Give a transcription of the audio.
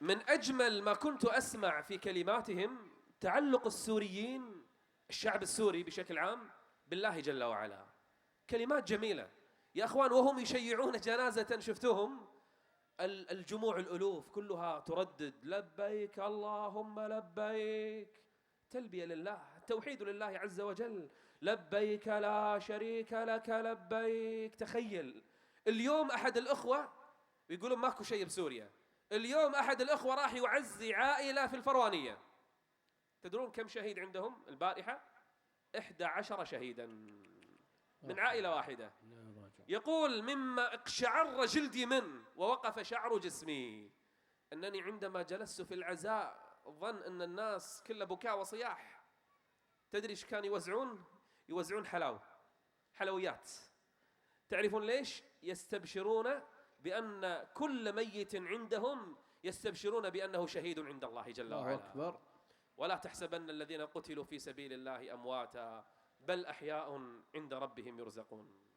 من أجمل ما كنت أسمع في كلماتهم تعلق السوريين، الشعب السوري بشكل عام، بالله جل وعلا. كلمات جميلة يا أخوان، وهم يشيعون جنازة شفتوهم الجموع الألوف كلها تردد لبيك اللهم لبيك، تلبية لله، توحيد لله عز وجل، لبيك لا شريك لك لبيك. تخيل اليوم أحد الأخوة يقولون ماكو شيء بسوريا، اليوم أحد الأخوة راح يعزي عائلة في الفروانية، تدرون كم شهيد عندهم البارحة؟ 11 شهيدا من عائلة واحدة. يقول مما اقشعر جلدي منه ووقف شعر جسمي أنني عندما جلست في العزاء ظن أن الناس كلها بكاء وصياح. تدري ايش كانوا يوزعون؟ يوزعون حلويات. تعرفون ليش؟ يستبشرون بأن كل ميت عندهم يستبشرون بأنه شهيد عند الله جل وعلا. أكبر. ولا تحسبن الذين قتلوا في سبيل الله أمواتا بل أحياء عند ربهم يرزقون.